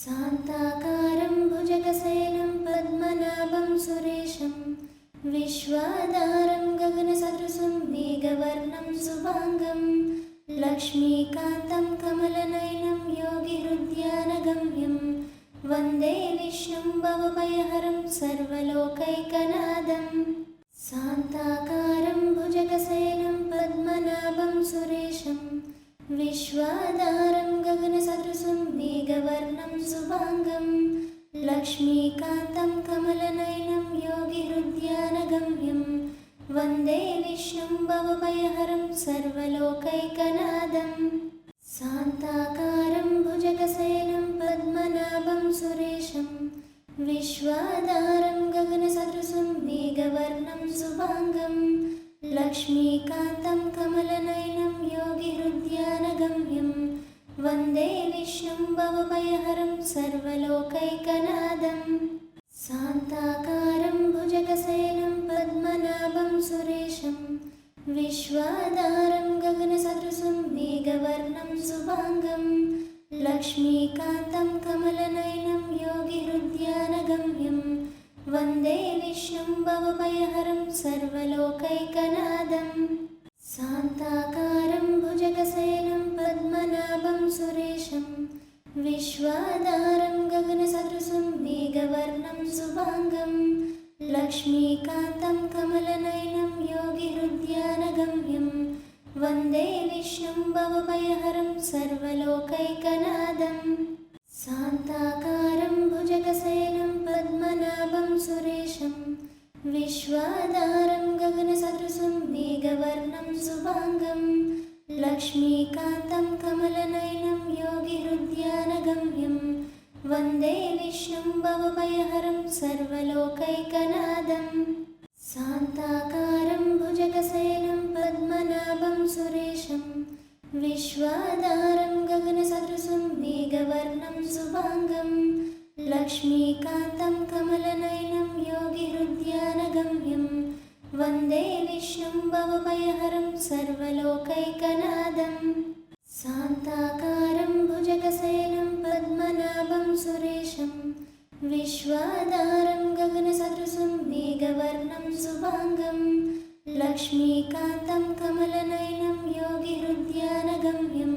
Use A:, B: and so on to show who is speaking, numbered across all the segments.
A: शान्ताकारं भुजगशयनं पद्मनाभं सुरेशं विश्वाधारं गगनसदृशं मेघवर्णं शुभांगं लक्ष्मीकान्तं कमलनयनं योगिहृद्यानगम्यं वन्दे विष्णुं भवभयहरं सर्वलोकैकनाथं। शान्ताकारं भुजगशयनं पद्मनाभं सुरेशं विश्वाधारं गगनसदृशं मेघवर्णं शुभांगं लक्ष्मीकान्तं कमलनयनं योगिहृद्यानगम्यं वन्दे विष्णुं भवभयहरं सर्वलोकैकनाथं। शान्ताकारं भुजगशयनं पद्मनाभं सुरेशं विश्वाधारं गगनसदृशं मेघवर्णं शुभांगं लक्ष्मीकान्तं कमलनयनं योगिहृद्यानगम्यं वन्दे विष्णुं भवभयहरं सर्वलोकैकनाथं। शान्ताकारं भुजगशयनं पद्मनाभं सुरेशं विश्वाधारं गगनसदृशं मेघवर्णं शुभांगं लक्ष्मीकान्तं कमलनयनं योगिहृद्यानगम्यं वन्दे विष्णुं भवभयहरं सर्वलोकैकनाथं। शान्ताकारं भुजगशयनं पद्मनाभं सुरेशं विश्वाधारं गगनसदृशं मेघवर्णं शुभांगं लक्ष्मीकान्तं कमलनयनं योगिहृद्यानगम्यं वन्दे विष्णुं भवभयहरं सर्वलोकैकनाथं। शान्ताकारं भुजगशयनं पद्मनाभं सुरेशं विश्वाधारं गगनसदृशं मेघवर्णं शुभांगं लक्ष्मीकान्तं कमलनयनं योगिहृद्यानगम्यं वन्दे विष्णुं भवभयहरं सर्वलोकैकनाथं। शान्ताकारं भुजगशयनं पद्मनाभं सुरेशं विश्वाधारं गगनसदृशं मेघवर्णं शुभांगं लक्ष्मीकान्तं कमलनयनं योगिहृद्यानगम्यं वन्दे विष्णुं भवभयहरं सर्वलोकैकनाथं। शान्ताकारं भुजगशयनं पद्मनाभं सुरेशं विश्वाधारं गगनसदृशं मेघवर्णं शुभांगं लक्ष्मीकान्तं कमलनयनं योगिहृद्यानगम्यं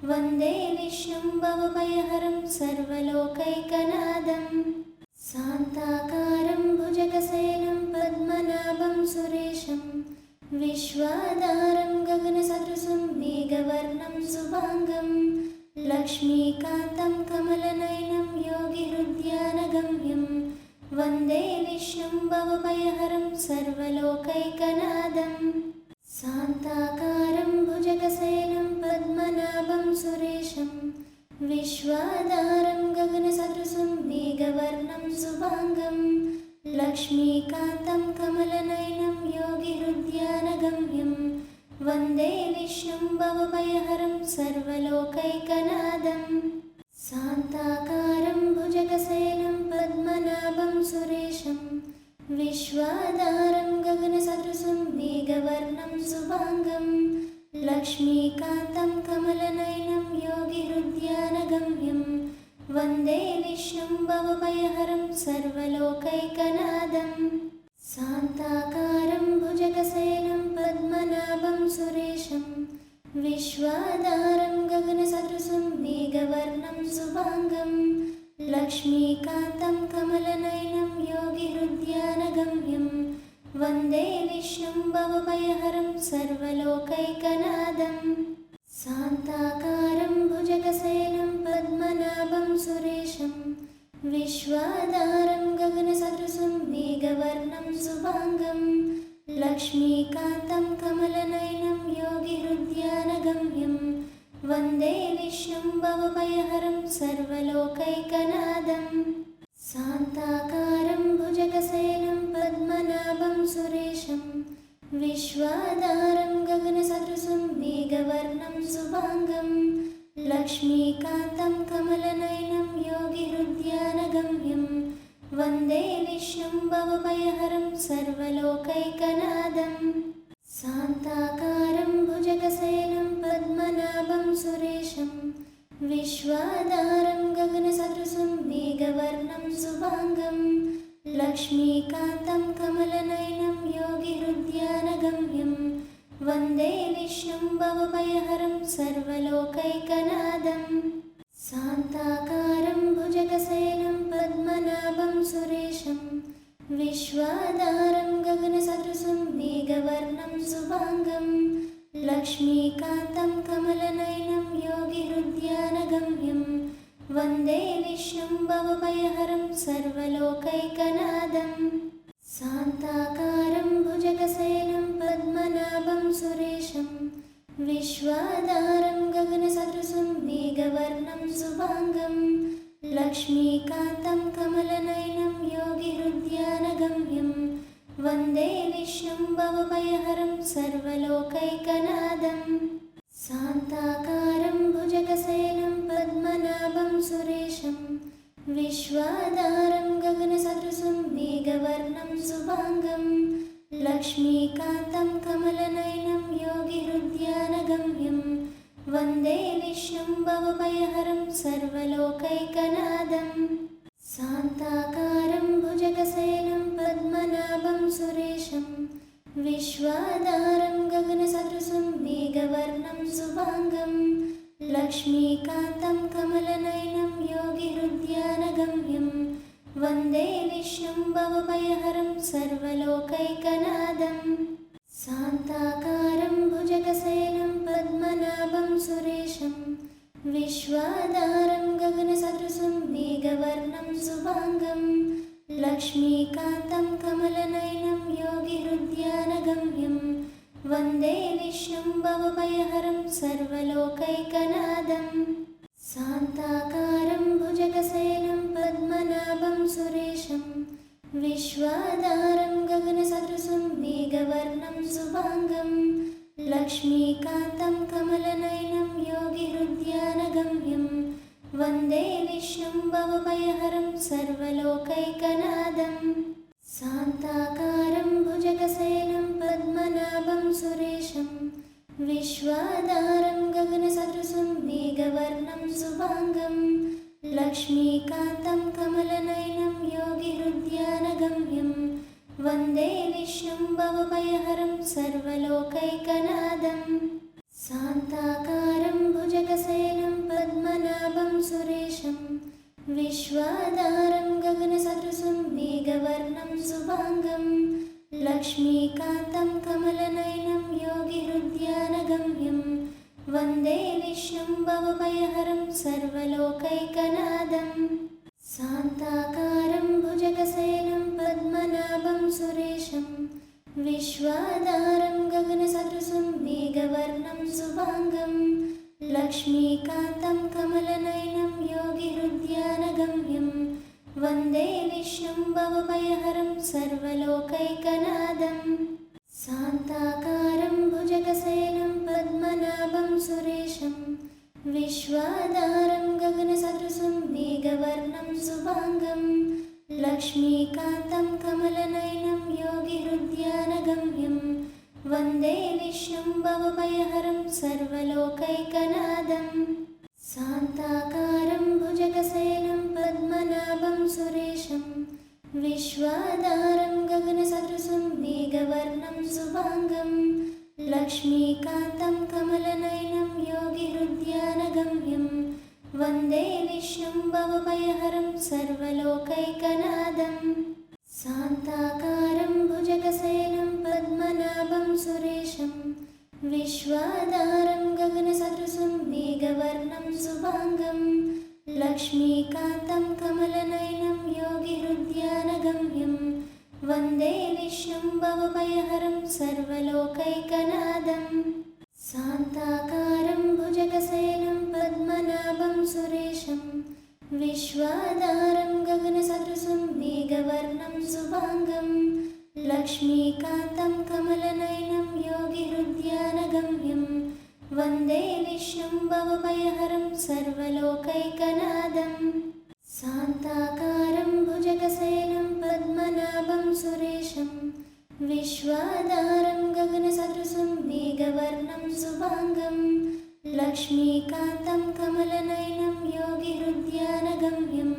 A: वन्दे विष्णुं भवभयहरं सर्वलोकैकनाथं। शान्ताकारं भुजगशयनं पद्मनाभं सुरेशं विश्वाधारं गगनसदृशं मेघवर्णं शुभांगं लक्ष्मीकान्तं कमलनयनं योगिहृद्यानगम्यं वन्दे विष्णुं भवभयहरं सर्वलोकैकनाथं। शान्ताकारं भुजगशयनं पद्मनाभं सुरेशं विश्वाधारं गगनसदृशं मेघवर्णं शुभांगं लक्ष्मीकान्तं कमलनयनं योगिहृद्यानगम्यं वन्दे विष्णुं भवभयहरं सर्वलोकैकनाथं। शान्ताकारं भुजगशयनं पद्मनाभं सुरेशं विश्वाधारं गगनसदृशं मेघवर्णं शुभांगं लक्ष्मीकान्तं कमलनयनं योगिहृद्यानगम्यं वन्दे विष्णुं भवभयहरं सर्वलोकैकनाथं। शान्ताकारं भुजगशयनं पद्मनाभं सुरेशं विश्वाधारं गगनसदृशं मेघवर्णं शुभांगं लक्ष्मीकान्तं कमलनयनं योगिहृद्यानगम्यं वन्दे विष्णुं भवभयहरं सर्वलोकैकनाथं। शान्ताकारं भुजगशयनं पद्मनाभं सुरेशं विश्वाधारं गगनसदृशं मेघवर्णं शुभांगं लक्ष्मीकान्तं कमलनयनं योगिहृद्यानगम्यं वन्दे विष्णुं भवभयहरं सर्वलोकैकनाथं। शान्ताकारं भुजगशयनं पद्मनाभं सुरेशं विश्वाधारं गगनसदृशं मेघवर्णं शुभांगं लक्ष्मीकान्तं कमलनयनं योगिहृद्यानगम्यं वन्दे विष्णुं भवभयहरं सर्वलोकैकनाथं। शान्ताकारं भुजगशयनं पद्मनाभं सुरेशं विश्वाधारं गगनसदृशं लक्ष्मीकान्तं कमलनयनं योगिहृद्यानगम्यं वन्दे विष्णुं भवभयहरं सर्वलोकैकनाथं शान्ताकारं भुजगशयनं पद्मनाभं सुरेशं विश्वाधारं गगनसदृशं मेघवर्णं शुभाङ्गं लक्ष्मीकान्तं कमलनयनं योगिहृद्यानगम्यं वन्दे विष्णुं भवभयहरं सर्वलोकैकनाथं शान्ताकारं भुजगशयनं पद्मनाभं सुरेशं विश्वाधारं गगनसदृशं मेघवर्णं शुभाङ्गं लक्ष्मीकान्तं कमलनयनं योगिहृद्यानगम्यं वन्दे विष्णुं भवभयहरं सर्वलोकैकनाथं शान्ताकारं भुजगशयनं पद्मनाभं सुरेशं विश्वाधारं गगनसदृशं मेघवर्णं शुभाङ्गं लक्ष्मीकान्तं कमलनयनं योगिहृद्यानगम्यं वन्दे विष्णुं भवभयहरं सर्वलोकैकनाथं शान्ताकारं भुजगशयनं पद्मनाभं सुरेशं विश्वाधारं गगनसदृशं मेघवर्णं शुभाङ्गं लक्ष्मीकान्तं कमलनयनं योगिहृद्यानगम्यं वन्दे विष्णुं भवभयहरं सर्वलोकैकनाथं शान्ताकारं भुजगशयनं पद्मनाभं सुरेशं विश्वाधारं गगनसदृशं मेघवर्णं शुभाङ्गं लक्ष्मीकान्तं कमलनयनं योगिहृद्यानगम्यं वन्दे विष्णुं भवभयहरं सर्वलोकैकनाथं शान्ताकारं भुजगशयनं पद्मनाभं सुरेशं विश्वाधारं गगनसदृशं मेघवर्णं शुभाङ्गं लक्ष्मीकान्तं कमलनयनं योगिहृद्यानगम्यं वन्दे विष्णुं भवभयहरं सर्वलोकैकनाथं शान्ताकारं भुजगशयनं पद्मनाभं सुरेशं विश्वाधारं गगनसदृशं मेघवर्णं शुभाङ्गं लक्ष्मीकान्तं कमलनयनं योगिहृद्यानगम्यं वन्दे विष्णुं भवभयहरं सर्वलोकैकनाथं शान्ताकारं भुजगशयनं पद्मनाभं सुरेशं विश्वाधारं गगनसदृशं मेघवर्णं शुभाङ्गं लक्ष्मीकान्तं कमलनयनं योगिहृद्यानगम्यं वन्दे विष्णुं भवभयहरं सर्वलोकैकनाथं शान्ताकारं भुजगशयनं पद्मनाभं सुरेशं विश्वाधारं गगनसदृशं मेघवर्णं शुभाङ्गं लक्ष्मीकान्तं कमलनयनं योगिहृद्यानगम्यं वन्दे विष्णुं भवभयहरं सर्वलोकैकनाथं शान्ताकारं भुजगशयनं पद्मनाभं सुरेशं विश्वाधारं गगनसदृशं मेघवर्णं शुभाङ्गं लक्ष्मीकान्तं कमलनयनं योगिहृद्यानगम्यं वन्दे विष्णुं भवभयहरं सर्वलोकैकनाथं शान्ताकारं भुजगशयनं पद्मनाभं सुरेशं विश्वाधारं गगनसदृशं मेघवर्णं शुभाङ्गं लक्ष्मीकान्तं कमलनयनं योगिहृद्यानगम्यं वन्दे विष्णुं भवभयहरं सर्वलोकैकनाथं शान्ताकारं भुजगशयनं पद्मनाभं सुरेशं विश्वाधारं गगनसदृशं मेघवर्णं शुभाङ्गं लक्ष्मीकान्तं कमलनयनं योगिहृद्यानगम्यं वन्दे विष्णुं भवभयहरं सर्वलोकैकनाथं शान्ताकारं भुजगशयनं पद्मनाभं सुरेशं विश्वाधारं गगनसदृशं मेघवर्णं शुभाङ्गं लक्ष्मीकान्तं कमलनयनं योगिहृद्यानगम्यं वन्दे विष्णुं भवभयहरं सर्वलोकैकनाथं शान्ताकारं भुजगशयनं पद्मनाभं सुरेशं विश्वाधारं गगनसदृशं मेघवर्णं शुभाङ्गं लक्ष्मीकान्तं कमलनयनं योगिहृद्यानगम्यं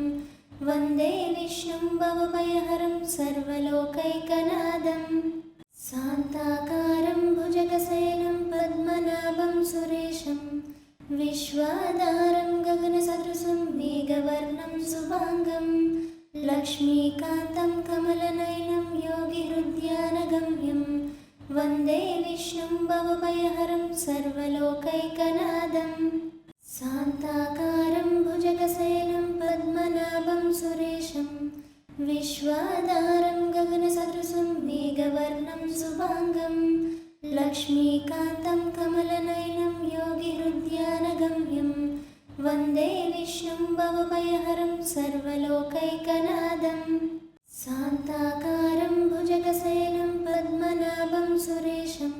A: वन्दे विष्णुं भवभयहरं सर्वलोकैकनाथं शान्ताकारं भुजगशयनं पद्मनाभं सुरेशं विश्वाधारं गगनसदृशं मेघवर्णं शुभाङ्गं लक्ष्मीकान्तं कमलनयनं योगिहृद्यानगम्यं वन्दे विष्णुं भवभयहरं सर्वलोकैकनाथं शान्ताकारं भुजगशयनं पद्मनाभं सुरेशं विश्वाधारं गगनसदृशं मेघवर्णं शुभाङ्गं लक्ष्मीकान्तं कमलनयनं योगिहृद्यानगम्यं वन्दे विष्णुं भवभयहरं सर्वलोकैकनाथं शान्ताकारं भुजगशयनं पद्मनाभं सुरेशं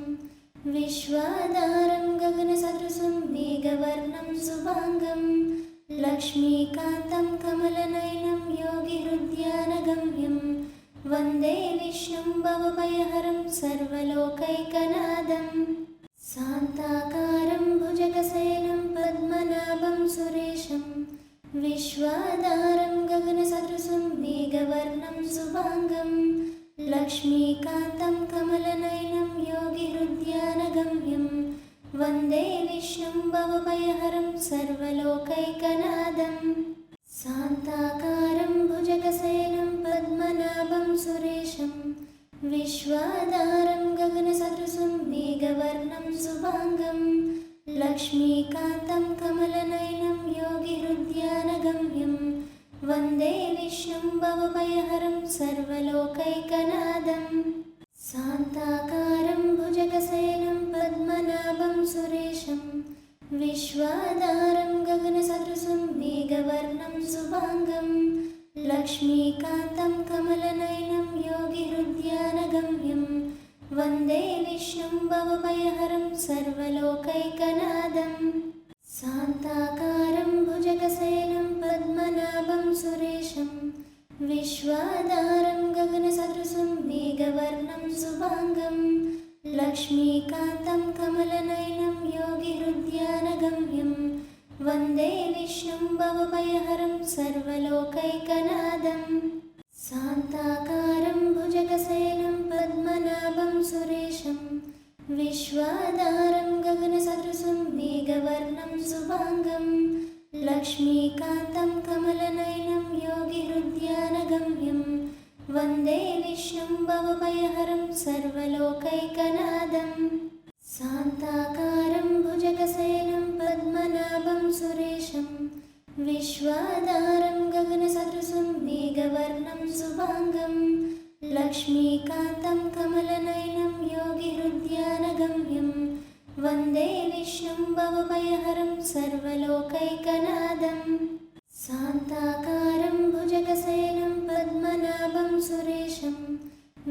A: विश्वाधारं गगनसदृशं मेघवर्णं शुभाङ्गं लक्ष्मीकान्तं कमलनयनं योगिहृद्यानगम्यं वन्दे विष्णुं भवभयहरं सर्वलोकैकनाथं शान्ताकारं भुजगशयनं पद्मनाभं सुरेशं विश्वाधारं गगनसदृशं मेघवर्णं शुभाङ्गं लक्ष्मीकान्तं कमलनयनं योगिहृद्यानगम्यं वन्दे विष्णुं भवभयहरं सर्वलोकैकनाथं शान्ताकारं भुजगशयनं पद्मनाभं सुरेशं विश्वाधारं गगनसदृशं मेघवर्णं शुभाङ्गं लक्ष्मीकान्तं कमलनयनं योगिहृद्यानगम्यं वन्दे विष्णुं भवभयहरं सर्वलोकैकनाथं शान्ताकारं भुजगशयनं पद्मनाभं सुरेशं विश्वाधारं गगनसदृशं मेघवर्णं शुभाङ्गं लक्ष्मीकान्तं कमलनयनं योगिहृद्यानगम्यं वन्दे विष्णुं भवभयहरं सर्वलोकैकनाथं शान्ताकारं भुजगशयनं पद्मनाभं सुरेशं विश्वाधारं गगनसदृशं मेघवर्णं शुभाङ्गं लक्ष्मीकान्तं कमलनयनं योगिहृद्यानगम्यं वन्दे विष्णुं भवभयहरं सर्वलोकैकनाथं शान्ताकारं भुजगशयनं पद्मनाभं सुरेशं विश्वाधारं गगनसदृशं मेघवर्णं शुभाङ्गं लक्ष्मीकान्तं कमलनयनं योगिहृद्यानगम्यं वन्दे विष्णुं भवभयहरं सर्वलोकैकनाथं शान्ताकारं भुजगशयनं पद्मनाभं सुरेशं विश्वाधारं गगनसदृशं मेघवर्णं शुभाङ्गं लक्ष्मीकान्तं कमलनयनं योगिहृद्यानगम्यं वन्दे विष्णुं भवभयहरं सर्वलोकैकनाथं शान्ताकारं भुजगशयनं पद्मनाभं सुरेशं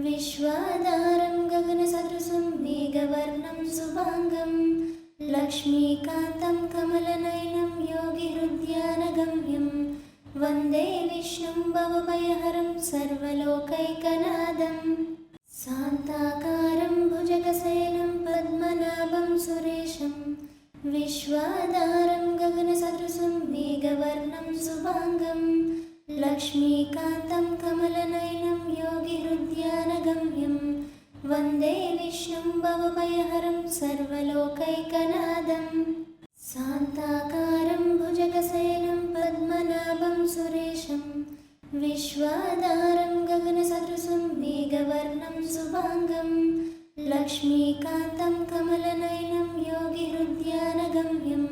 A: विश्वाधारं गगनसदृशं मेघवर्णं शुभाङ्गं लक्ष्मीकान्तं कमलनयनं योगिहृद्यानगम्यं वन्दे विष्णुं भवभयहरं सर्वलोकैकनाथं शान्ताकारं भुजगशयनं पद्मनाभं सुरेशं विश्वाधारं गगनसदृशं मेघवर्णं शुभाङ्गं लक्ष्मीकान्तं कमलनयनं योगिहृद्यानगम्यं वन्दे विष्णुं भवभयहरं सर्वलोकैकनाथं शान्ताकारं भुजगशयनं पद्मनाभं सुरेशं विश्वाधारं गगनसदृशं मेघवर्णं शुभाङ्गं लक्ष्मीकान्तं कमलनयनं योगिहृद्यानगम्यं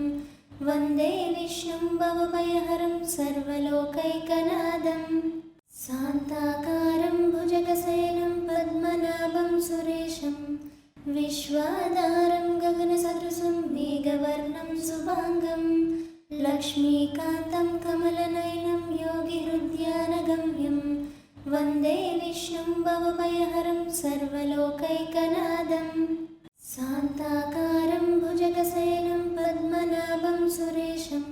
A: वन्दे विष्णुं भवभयहरं सर्वलोकैकनाथं शान्ताकारं भुजगशयनं पद्मनाभं सुरेशं विश्वाधारं गगनसदृशं मेघवर्णं शुभाङ्गं लक्ष्मीकान्तं कमलनयनं योगिहृद्यानगम्यं वन्दे विष्णुं भवभयहरं सर्वलोकैकनाथं शान्ताकारं भुजगशयनं पद्मनाभं सुरेशं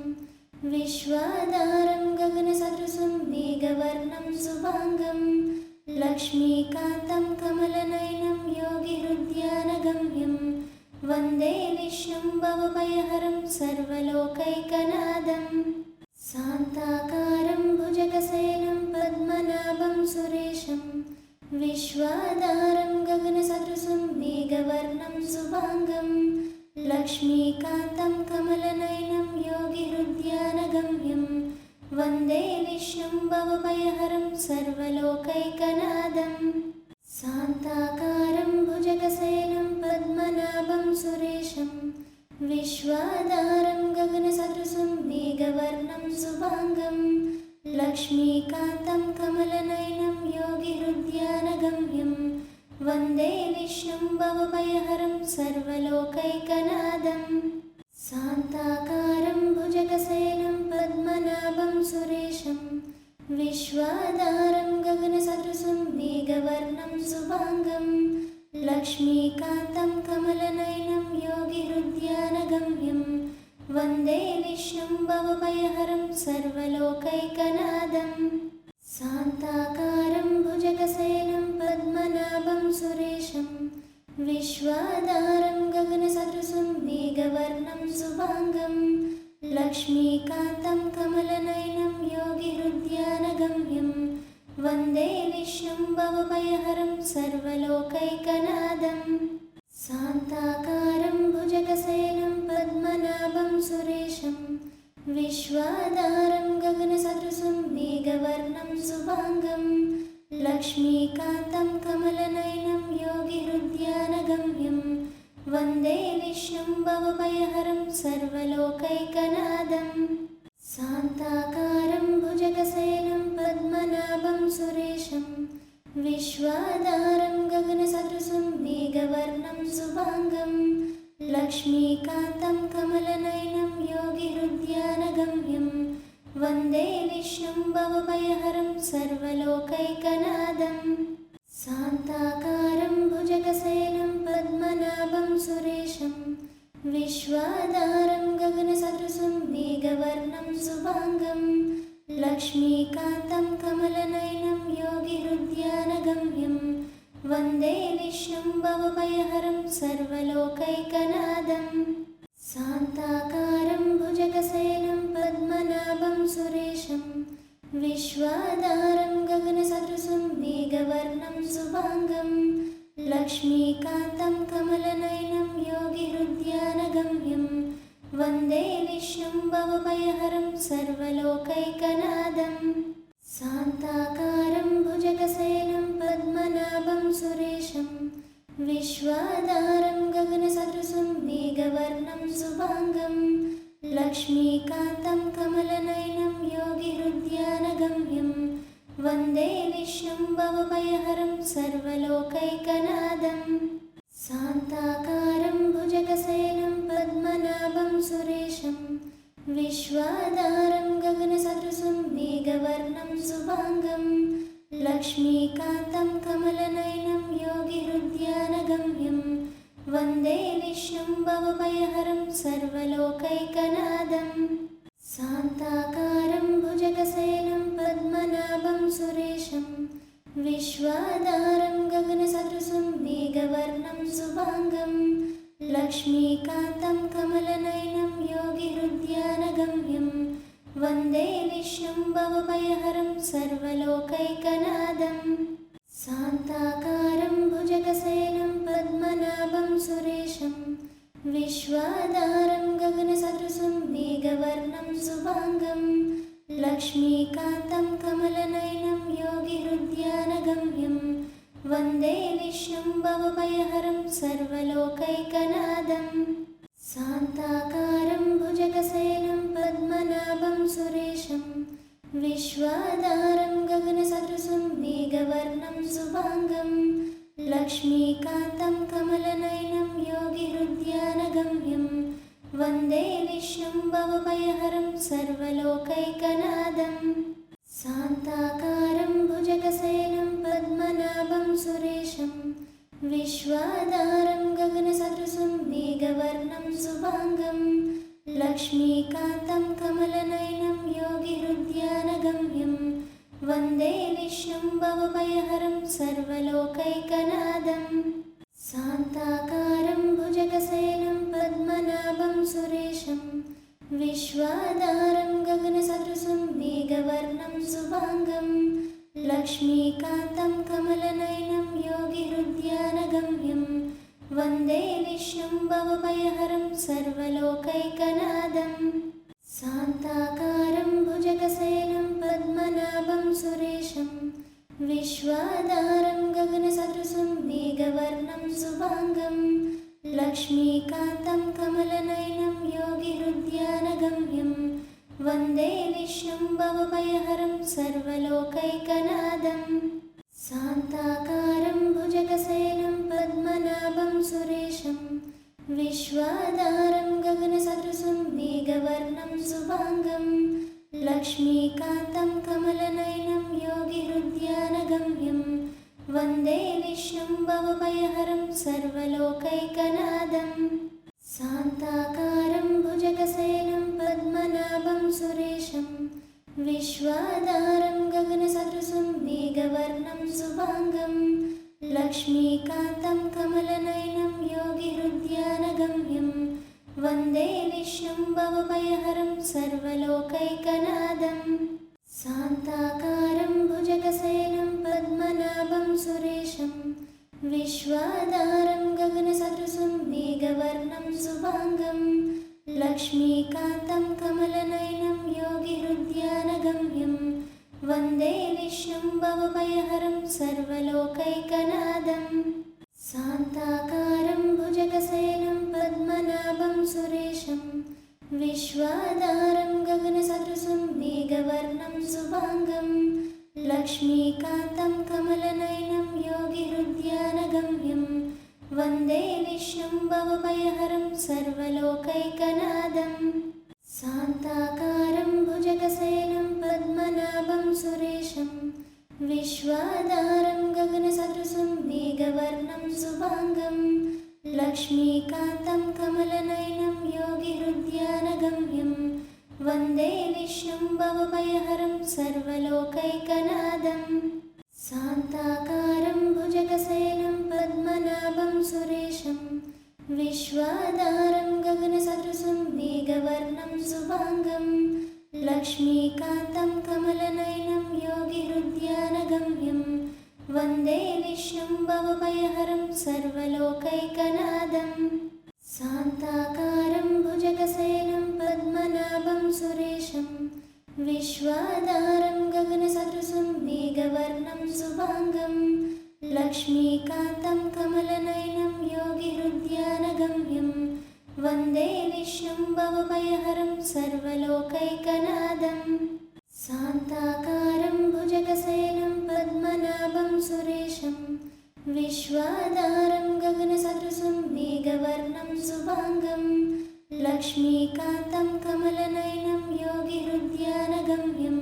A: विश्वाधारं गगनसदृशं मेघवर्णं शुभाङ्गं लक्ष्मीकान्तं कमलनयनं योगिहृद्यानगम्यं वन्दे विष्णुं भवभयहरं सर्वलोकैकनाथं शान्ताकारं भुजगशयनं पद्मनाभं विश्वाधारं गगनसदृशं मेघवर्णं शुभाङ्गं लक्ष्मीकान्तं कमलनयनं योगिहृद्यानगम्यं वन्दे विष्णुं भवभयहरं सर्वलोकैकनाथं शान्ताकारं भुजगशयनं पद्मनाभं सुरेशं विश्वाधारं गगनसदृशं मेघवर्णं शुभाङ्गं लक्ष्मीकान्तं कमलनयनं योगिहृद्यानगम्यं वन्दे विष्णुं भवभयहरं सर्वलोकैकनाथं शान्ताकारं भुजगशयनं पद्मनाभं सुरेशं विश्वाधारं गगनसदृशं मेघवर्णं शुभाङ्गं लक्ष्मीकान्तं कमलनयनं योगिहृद्यानगम्यं वन्दे विष्णुं भवभयहरं सर्वलोकैकनाथं शान्ताकारं भुजगशयनं पद्मनाभं सुरेशं विश्वाधारं गगनसदृशं मेघवर्णं शुभाङ्गं लक्ष्मीकान्तं कमलनयनं योगिहृद्यानगम्यं वन्दे विष्णुं भवभयहरं सर्वलोकैकनाथं शान्ताकारं भुजगशयनं पद्मनाभं सुरेशं विश्वाधारं गगनसदृशं मेघवर्णं शुभाङ्गं लक्ष्मीकान्तं कमलनयनं योगिहृद्यानगम्यं वन्दे विष्णुं भवभयहरं सर्वलोकैकनाथं शान्ताकारं भुजगशयनं पद्मनाभं सुरेशं विश्वाधारं गगनसदृशं मेघवर्णं शुभाङ्गं लक्ष्मीकान्तं कमलनयनं योगिहृद्यानगम्यं वन्दे विष्णुं भवभयहरं सर्वलोकैकनाथं शान्ताकारं भुजगशयनं पद्मनाभं सुरेशं विश्वाधारं गगनसदृशं मेघवर्णं शुभाङ्गं लक्ष्मीकान्तं कमलनयनं योगिहृद्यानगम्यं वन्दे विष्णुं भवभयहरं सर्वलोकैकनाथं शान्ताकारं भुजगशयनं पद्मनाभं सुरेशं विश्वाधारं गगनसदृशं मेघवर्णं शुभाङ्गं लक्ष्मीकान्तं कमलनयनं योगिहृद्यानगम्यं वन्दे विष्णुं भवभयहरं सर्वलोकैकनाथं शान्ताकारं भुजगशयनं पद्मनाभं सुरेशं विश्वाधारं गगनसदृशं मेघवर्णं शुभाङ्गं लक्ष्मीकान्तं कमलनयनं योगिहृद्यानगम्यं वन्दे विष्णुं भवभयहरं सर्वलोकैकनाथं शान्ताकारं भुजगशयनं पद्मनाभं सुरेशं विश्वाधारं गगनसदृशं मेघवर्णं शुभाङ्गं लक्ष्मीकान्तं कमलनयनं योगिहृद्यानगम्यं वन्दे विष्णुं भवभयहरं सर्वलोकैकनाथं शान्ताकारं भुजगशयनं पद्मनाभं सुरेशं विश्वाधारं गगनसदृशं मेघवर्णं शुभाङ्गं लक्ष्मीकान्तं कमलनयनं योगिहृद्यानगम्यं वन्दे विष्णुं भवभयहरं सर्वलोकैकनाथं शान्ताकारं भुजगशयनं पद्मनाभं सुरेशं विश्वाधारं गगनसदृशं मेघवर्णं शुभाङ्गं लक्ष्मीकान्तं कमलनयनं योगिहृद्यानगम्यं वन्दे विष्णुं भवभयहरं सर्वलोकैकनाथं शान्ताकारं भुजगशयनं पद्मनाभं सुरेशं विश्वाधारं गगनसदृशं मेघवर्णं शुभाङ्गं लक्ष्मीकान्तं कमलनयनं योगिहृद्यानगम्यं वन्दे विष्णुं भवभयहरं सर्वलोकैकनाथं शान्ताकारं भुजगशयनं पद्मनाभं सुरेशं विश्वाधारं गगनसदृशं मेघवर्णं शुभाङ्गं लक्ष्मीकान्तं कमलनयनं योगिहृद्यानगम्यं वन्दे विष्णुं भवभयहरं सर्वलोकैकनाथं शान्ताकारं भुजगशयनं पद्मनाभं सुरेशं विश्वाधारं गगनसदृशं मेघवर्णं शुभाङ्गं लक्ष्मीकान्तं कमलनयनं वन्दे विष्णुं भवभयहरं सर्वलोकैकनाथं शान्ताकारं भुजगशयनं पद्मनाभं सुरेशं विश्वाधारं गगनसदृशं मेघवर्णं शुभाङ्गं लक्ष्मीकान्तं कमलनयनं योगिहृद्यानगम्यं वन्दे विष्णुं भवभयहरं सर्वलोकैकनाथं शान्ताकारं भुजगशयनं पद्मनाभं सुरेशं विश्वाधारं गगनसदृशं मेघवर्णं शुभाङ्गं लक्ष्मीकान्तं कमलनयनं योगिहृद्यानगम्यं वन्दे विष्णुं भवभयहरं सर्वलोकैकनाथं शान्ताकारं भुजगशयनं पद्मनाभं सुरेशं विश्वाधारं गगनसदृशं मेघवर्णं शुभाङ्गं लक्ष्मीकान्तं कमलनयनं योगिहृद्यानगम्यं वन्दे विष्णुं भवभयहरं सर्वलोकैकनाथं शान्ताकारं भुजगशयनं पद्मनाभं सुरेशं विश्वाधारं गगनसदृशं मेघवर्णं शुभाङ्गं लक्ष्मीकान्तं कमलनयनं योगिहृद्यानगम्यं वन्दे विष्णुं भवभयहरं सर्वलोकैकनाथं शान्ताकारं भुजगशयनं पद्मनाभं सुरेशं विश्वाधारं गगनसदृशं मेघवर्णं शुभाङ्गं लक्ष्मीकान्तं कमलनयनं योगिहृद्यानगम्यं वन्दे विष्णुं भवभयहरं सर्वलोकैकनाथं शान्ताकारं भुजगशयनं पद्मनाभं सुरेशं विश्वाधारं गगनसदृशं मेघवर्णं शुभाङ्गं लक्ष्मीकान्तं कमलनयनं योगिहृद्यानगम्यं वन्दे विष्णुं भवभयहरं सर्वलोकैकनाथं शान्ताकारं भुजगशयनं पद्मनाभं सुरेशं विश्वाधारं गगनसदृशं मेघवर्णं शुभाङ्गं लक्ष्मीकान्तं कमलनयनं योगिहृद्यानगम्यं वन्दे विष्णुं भवभयहरं सर्वलोकैकनाथं शान्ताकारं भुजगशयनं पद्मनाभं सुरेशं विश्वाधारं गगनसदृशं मेघवर्णं शुभाङ्गं लक्ष्मीकान्तं कमलनयनं योगिहृद्यानगम्यं वन्दे विष्णुं भवभयहरं सर्वलोकैकनाथं शान्ताकारं भुजगशयनं पद्मनाभं सुरेशं विश्वाधारं गगनसदृशं मेघवर्णं शुभाङ्गं लक्ष्मीकान्तं कमलनयनं योगिहृद्यानगम्यं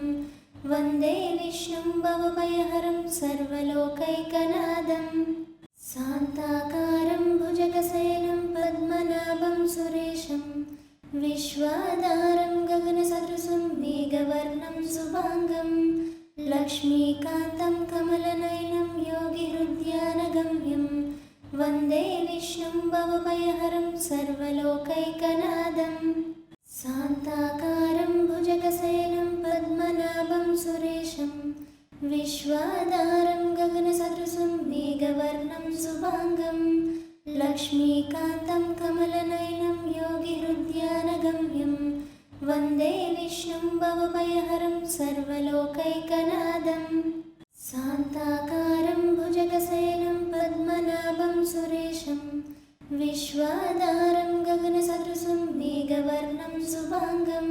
A: वन्दे विष्णुं भवभयहरं सर्वलोकैकनाथं शान्ताकारं भुजगशयनं पद्मनाभं सुरेशं विश्वाधारं गगनसदृशं मेघवर्णं शुभाङ्गं लक्ष्मीकान्तं कमलनयनं योगिहृद्यानगम्यं वन्दे विष्णुं भवभयहरं सर्वलोकैकनाथं शान्ताकारं भुजगशयनं पद्मनाभं सुरेशं विश्वाधारं गगनसदृशं मेघवर्णं शुभाङ्गं लक्ष्मीकान्तं कमलनयनं योगिहृद्यानगम्यं वन्दे विष्णुं भवभयहरं सर्वलोकैकनाथं शान्ताकारं भुजगशयनं पद्मनाभं सुरेशं विश्वाधारं गगनसदृशं मेघवर्णं शुभाङ्गं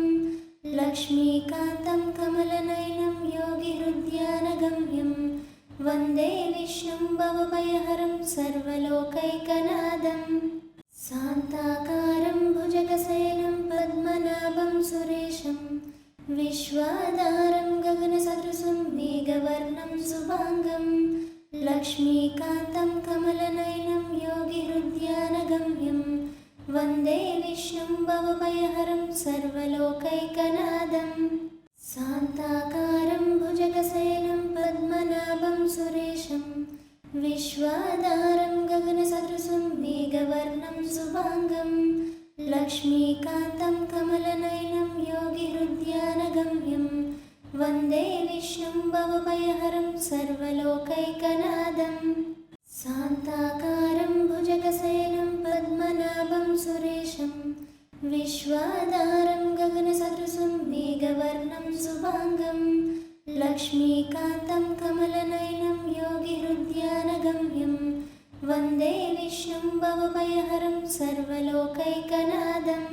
A: लक्ष्मीकान्तं कमलनयनं योगिहृद्यानगम्यं वन्दे विष्णुं भवभयहरं सर्वलोकैकनाथं शान्ताकारं भुजगशयनं पद्मनाभं सुरेशं विश्वाधारं गगनसदृशं मेघवर्णं शुभाङ्गं लक्ष्मीकान्तं कमलनयनं योगिहृद्यानगम्यं वन्दे विष्णुं भवभयहरं सर्वलोकैकनाथं शान्ताकारं भुजगशयनं पद्मनाभं सुरेशं विश्वाधारं गगनसदृशं मेघवर्णं शुभाङ्गं लक्ष्मीकान्तं कमलनयनं योगिहृद्यानगम्यं वन्दे विष्णुं भवभयहरं सर्वलोकैकनाथं शान्ताकारं भुजगशयनं पद्मनाभं सुरेशं विश्वाधारं गगनसदृशं मेघवर्णं शुभाङ्गं लक्ष्मीकान्तं कमलनयनं योगिहृद्यानगम्यं वन्दे विष्णुं भवभयहरं सर्वलोकैकनाथं।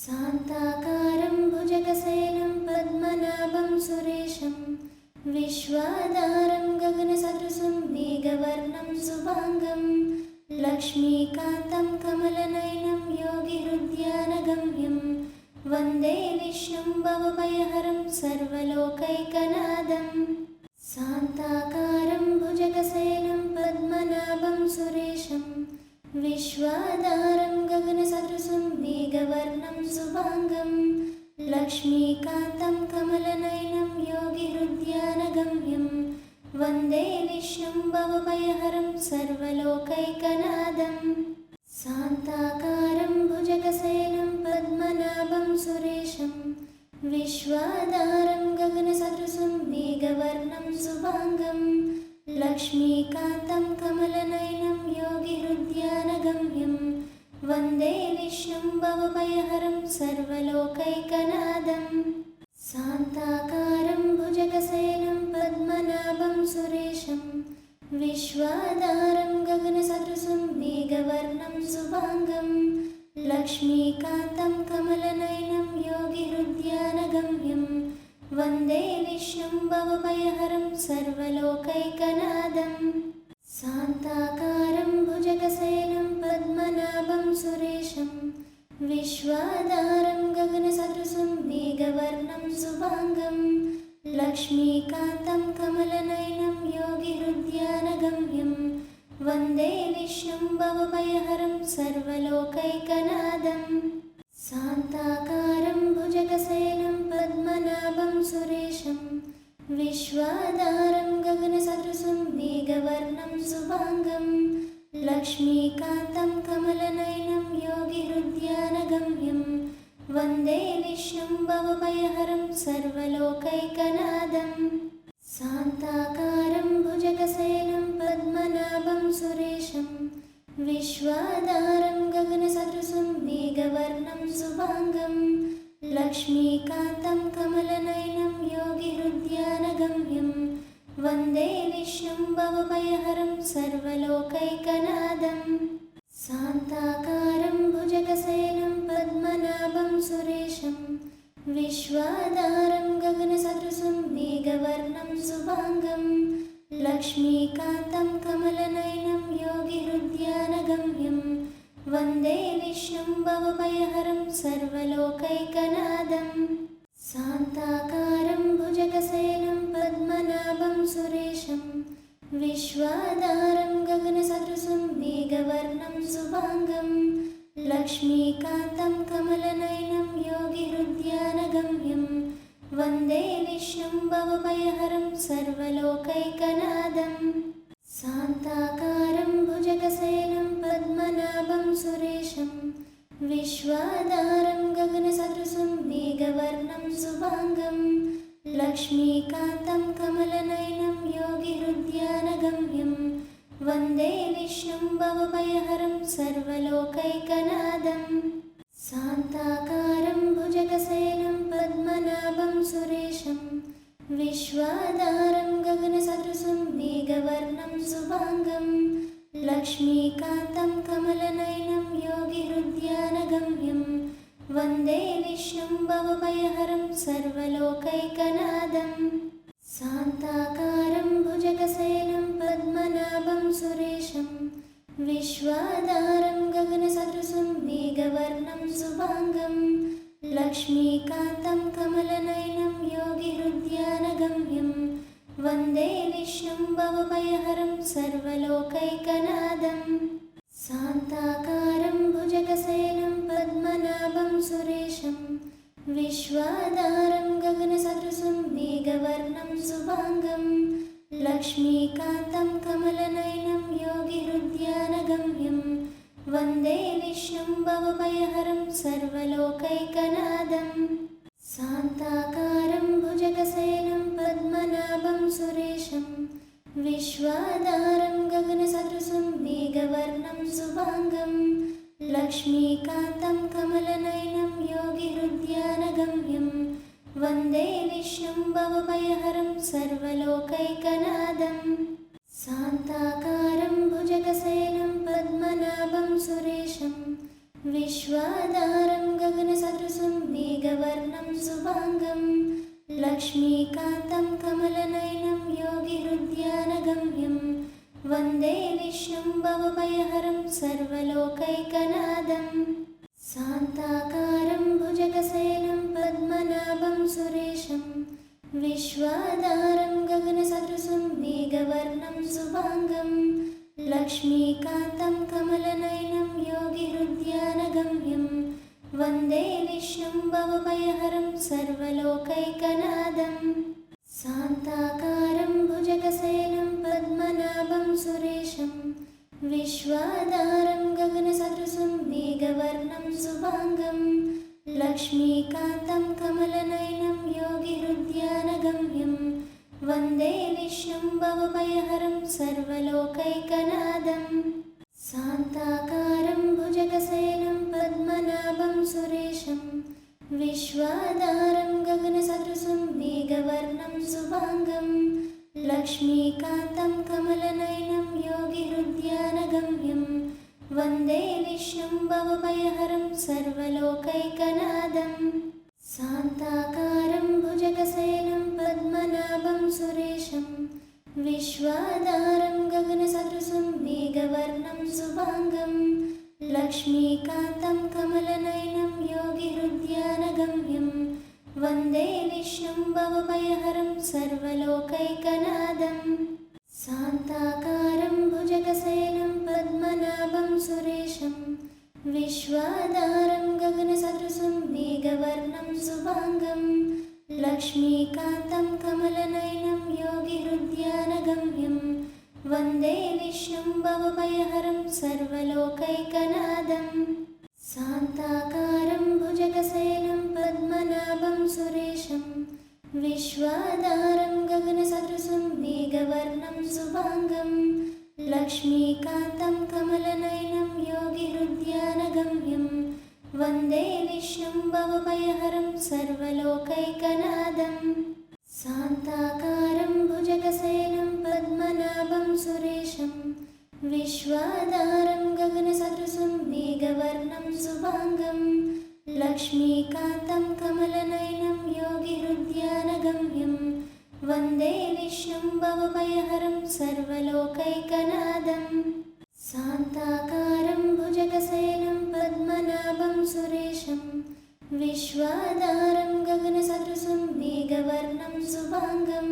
A: शान्ताकारं भुजगशयनं पद्मनाभं सुरेशं विश्वाधारं गगनसदृशं मेघवर्णं शुभाङ्गं लक्ष्मीकान्तं कमलनयनं योगिहृद्यानगम्यं वन्दे विष्णुं भवभयहरं सर्वलोकैकनाथं। शान्ताकारं भुजगशयनं पद्मनाभं सुरेशं विश्वाधारं गगनसदृशं मेघवर्णं शुभाङ्गं लक्ष्मीकान्तं कमलनयनं योगिहृद्यानगम्यं वन्दे विष्णुं भवभयहरं सर्वलोकैकनाथं। शान्ताकारं भुजगशयनं पद्मनाभं सुरेशं विश्वाधारं गगनसदृशं मेघवर्णं शुभाङ्गं लक्ष्मीकान्तं कमलनयनं योगिहृद्यानगम्यं वन्दे विष्णुं भवभयहरं सर्वलोकैकनाथं। शान्ताकारं भुजगशयनं पद्मनाभं सुरेशं विश्वाधारं गगनसदृशं मेघवर्णं शुभाङ्गं लक्ष्मीकान्तं कमलनयनं योगिहृद्यानगम्यं वन्दे विष्णुं भवभयहरं सर्वलोकैकनाथं। शान्ताकारं भुजगशयनं पद्मनाभं सुरेशं विश्वाधारं गगनसदृशं मेघवर्णं शुभाङ्गं लक्ष्मीकान्तं कमलनयनं योगिहृद्यानगम्यं वन्दे विष्णुं भवभयहरं सर्वलोकैकनाथं। शान्ताकारं भुजगशयनं पद्मनाभं सुरेशं विश्वाधारं गगनसदृशं मेघवर्णं शुभाङ्गं लक्ष्मीकान्तं कमलनयनं योगिहृद्यानगम्यं वन्दे विष्णुं भवभयहरं सर्वलोकैकनाथं। शान्ताकारं भुजगशयनं पद्मनाभं सुरेशं विश्वाधारं गगनसदृशं मेघवर्णं शुभाङ्गं लक्ष्मीकान्तं कमलनयनं योगिहृद्यानगम्यं वन्दे विष्णुं भवभयहरं सर्वलोकैकनाथं। शान्ताकारं भुजगशयनं पद्मनाभं सुरेशं विश्वाधारं गगनसदृशं मेघवर्णं शुभाङ्गं लक्ष्मीकान्तं कमलनयनं योगिहृद्यानगम्यं वन्दे विष्णुं भवभयहरं सर्वलोकैकनाथं। शान्ताकारं भुजगशयनं पद्मनाभं सुरेशं विश्वाधारं गगनसदृशं मेघवर्णं शुभाङ्गं लक्ष्मीकान्तं कमलनयनं योगिहृद्यानगम्यं वन्दे विष्णुं भवभयहरं सर्वलोकैकनाथं। शान्ताकारं भुजगशयनं पद्मनाभं सुरेशं विश्वाधारं गगनसदृशं मेघवर्णं शुभाङ्गं लक्ष्मीकान्तं कमलनयनं योगिहृद्यानगम्यं वन्दे विष्णुं भवभयहरं सर्वलोकैकनाथं। शान्ताकारं भुजगशयनं पद्मनाभं सुरेशं विश्वाधारं गगनसदृशं मेघवर्णं शुभाङ्गं लक्ष्मीकान्तं कमलनयनं योगिहृद्यानगम्यं वन्दे विष्णुं भवभयहरं सर्वलोकैकनाथं। शान्ताकारं भुजगशयनं पद्मनाभं सुरेशं विश्वाधारं गगनसदृशं मेघवर्णं शुभाङ्गं लक्ष्मीकान्तं कमलनयनं योगिहृद्यानगम्यं वन्दे विष्णुं भवभयहरं सर्वलोकैकनाथं। शान्ताकारं भुजगशयनं पद्मनाभं सुरेशं विश्वाधारं गगनसदृशं मेघवर्णं शुभाङ्गं लक्ष्मीकान्तं कमलनयनं योगिहृद्यानगम्यं वन्दे विष्णुं भवभयहरं सर्वलोकैकनाथं। शान्ताकारं भुजगशयनं पद्मनाभं सुरेशं विश्वाधारं गगनसदृशं मेघवर्णं शुभाङ्गं लक्ष्मीकान्तं कमलनयनं योगिहृद्यानगम्यं वन्दे विष्णुं भवभयहरं सर्वलोकैकनाथं शान्ताकारं भुजगशयनं पद्मनाभं सुरेशं विश्वाधारं गगनसदृशं मेघवर्णं शुभाङ्गं लक्ष्मीकान्तं कमलनयनं योगिहृद्यानगम्यं वन्दे विष्णुं भवभयहरं सर्वलोकैकनाथं शान्ताकारं भुजगशयनं पद्मनाभं सुरेशं विश्वाधारं गगनसदृशं मेघवर्णं शुभाङ्गं लक्ष्मीकान्तं कमलनयनं योगिहृद्यानगम्यं वन्दे विष्णुं भवभयहरं सर्वलोकैकनाथं शान्ताकारं भुजगशयनं पद्मनाभं सुरेशं विश्वाधारं गगनसदृशं मेघवर्णं शुभाङ्गं लक्ष्मीकान्तं कमलनयनं योगिहृद्यानगम्यं वन्दे विष्णुं भवभयहरं सर्वलोकैकनाथं शान्ताकारं भुजगशयनं पद्मनाभं सुरेशं विश्वाधारं गगनसदृशं मेघवर्णं शुभाङ्गं लक्ष्मीकान्तं कमलनयनं योगिहृद्यानगम्यं वन्दे विष्णुं भवभयहरं सर्वलोकैकनाथं शान्ताकारं भुजगशयनं पद्मनाभं सुरेशं विश्वाधारं गगनसदृशं मेघवर्णं शुभाङ्गं लक्ष्मीकान्तं कमलनयनं योगिहृद्यानगम्यं वन्दे विष्णुं भवभयहरं सर्वलोकैकनाथं शान्ताकारं भुजगशयनं पद्मनाभं सुरेशं विश्वाधारं गगनसदृशं मेघवर्णं शुभाङ्गं लक्ष्मीकान्तं कमलनयनं योगिहृद्यानगम्यं वन्दे विष्णुं भवभयहरं सर्वलोकैकनाथं शान्ताकारं भुजगशयनं पद्मनाभं सुरेशं विश्वाधारं गगनसदृशं मेघवर्णं शुभाङ्गं लक्ष्मीकान्तं कमलनयनं योगिहृद्यानगम्यं वन्दे विष्णुं भवभयहरं सर्वलोकैकनाथं शान्ताकारं भुजगशयनं पद्मनाभं सुरेशं विश्वाधारं गगनसदृशं मेघवर्णं शुभाङ्गं लक्ष्मीकान्तं कमलनयनं योगिहृद्यानगम्यं वन्दे विष्णुं भवभयहरं सर्वलोकैकनाथं शान्ताकारं भुजगशयनं पद्मनाभं सुरेशं विश्वाधारं गगनसदृशं मेघवर्णं शुभाङ्गं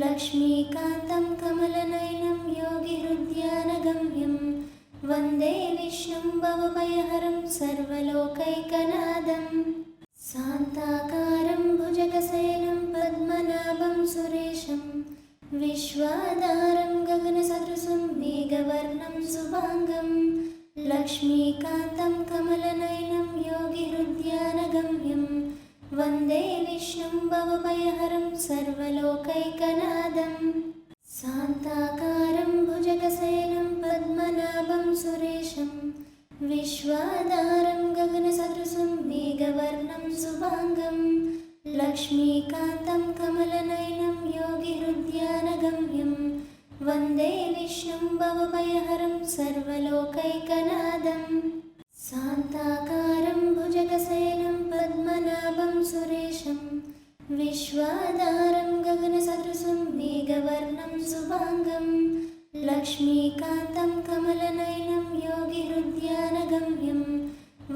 A: लक्ष्मीकान्तं कमलनयनं योगिहृद्यानगम्यं वन्दे विष्णुं भवभयहरं सर्वलोकैकनाथं शान्ताकारं भुजगशयनं पद्मनाभं सुरेशं विश्वाधारं गगनसदृशं मेघवर्णं शुभाङ्गं लक्ष्मीकान्तं कमलनयनं योगिहृद्यानगम्यं वन्दे विष्णुं भवभयहरं सर्वलोकैकनाथं शान्ताकारं भुजगशयनं पद्मनाभं सुरेशं विश्वाधारं गगनसदृशं मेघवर्णं शुभाङ्गं लक्ष्मीकान्तं कमलनयनं योगिहृद्यानगम्यं वन्दे विष्णुं भवभयहरं सर्वलोकैकनाथं शान्ताकारं भुजगशयनं पद्मनाभं सुरेशं विश्वाधारं गगनसदृशं मेघवर्णं शुभाङ्गं लक्ष्मीकान्तं कमलनयनं योगिहृद्यानगम्यं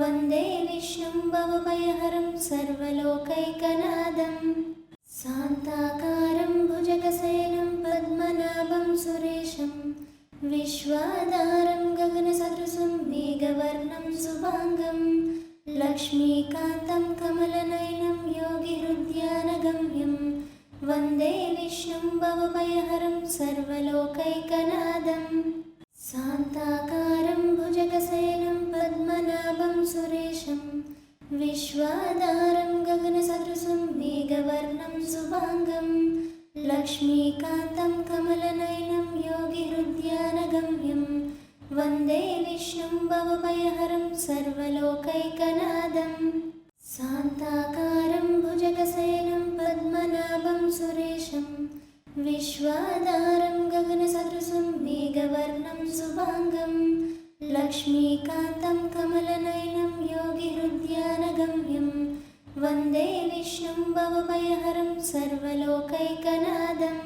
A: वन्दे विष्णुं भवभयहरं सर्वलोकैकनाथं शान्ताकारं भुजगशयनं पद्मनाभं सुरेशं विश्वाधारं गगनसदृशं मेघवर्णं शुभाङ्गं लक्ष्मीकान्तं कमलनयनं योगिहृद्यानगम्यं वन्दे विष्णुं भवभयहरं सर्वलोकैकनाथं शान्ताकारं भुजगशयनं पद्मनाभं सुरेशं विश्वाधारं गगनसदृशं मेघवर्णं शुभाङ्गं लक्ष्मीकान्तं कमलनयनं योगिहृद्यानगम्यं वन्दे विष्णुं भवभयहरं सर्वलोकैकनाथं शान्ताकारं भुजगशयनं पद्मनाभं सुरेशं विश्वाधारं गगनसदृशं मेघवर्णं शुभाङ्गं लक्ष्मीकान्तं कमलनयनं योगिहृद्यानगम्यं वन्दे विष्णुं भवभयहरं सर्वलोकैकनाथं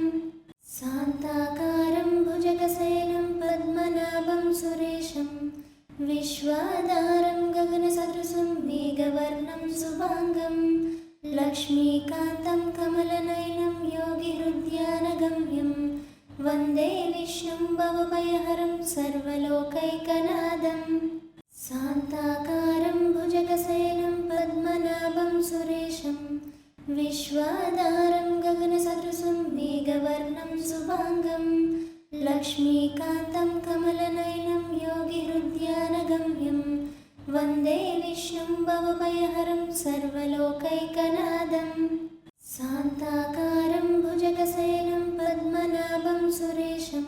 A: शान्ताकारं भुजगशयनं पद्मनाभं सुरेशं विश्वाधारं गगनसदृशं मेघवर्णं शुभाङ्गं लक्ष्मीकान्तं कमलनयनं योगिहृद्यानगम्यं वन्दे विष्णुं भवभयहरं सर्वलोकैकनाथं शान्ताकारं भुजगशयनं पद्मनाभं सुरेशं विश्वाधारं गगनसदृशं मेघवर्णं शुभाङ्गं लक्ष्मीकान्तं कमलनयनं योगिहृद्यानगम्यं वन्दे विष्णुं भवभयहरं सर्वलोकैकनाथं शान्ताकारं भुजगशयनं पद्मनाभं सुरेशं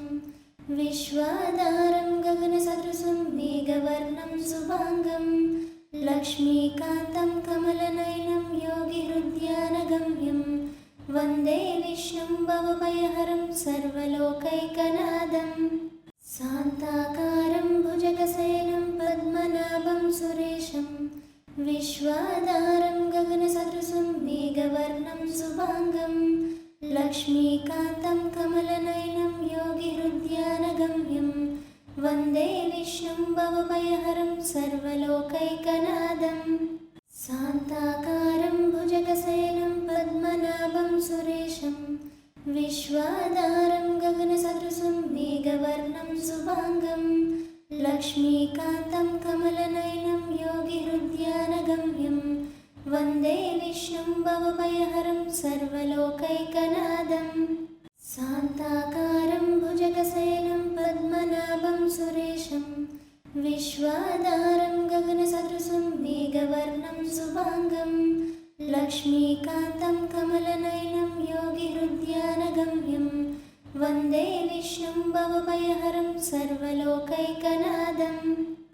A: विश्वाधारं गगनसदृशं मेघवर्णं शुभाङ्गं लक्ष्मीकान्तं कमलनयनं योगिहृद्यानगम्यं वन्दे विष्णुं भवभयहरं सर्वलोकैकनाथं शान्ताकारं भुजगशयनं पद्मनाभं सुरेशं विश्वाधारं गगनसदृशं मेघवर्णं शुभाङ्गं लक्ष्मीकान्तं कमलनयनं योगिहृद्यानगम्यं वन्दे विष्णुं भवभयहरं सर्वलोकैकनाथं शान्ताकारं भुजगशयनं पद्मनाभं सुरेशं विश्वाधारं गगनसदृशं मेघवर्णं शुभाङ्गं लक्ष्मीकान्तं कमलनयनं योगिहृद्यानगम्यं वन्दे विष्णुं भवभयहरं सर्वलोकैकनाथं शान्ताकारं भुजगशयनं पद्मनाभं सुरेशं विश्वाधारं गगनसदृशं मेघवर्णं शुभाङ्गं लक्ष्मीकान्तं कमलनयनं योगिहृद्यानगम्यं वन्दे विष्णुं भवभयहरं सर्वलोकैकनाथं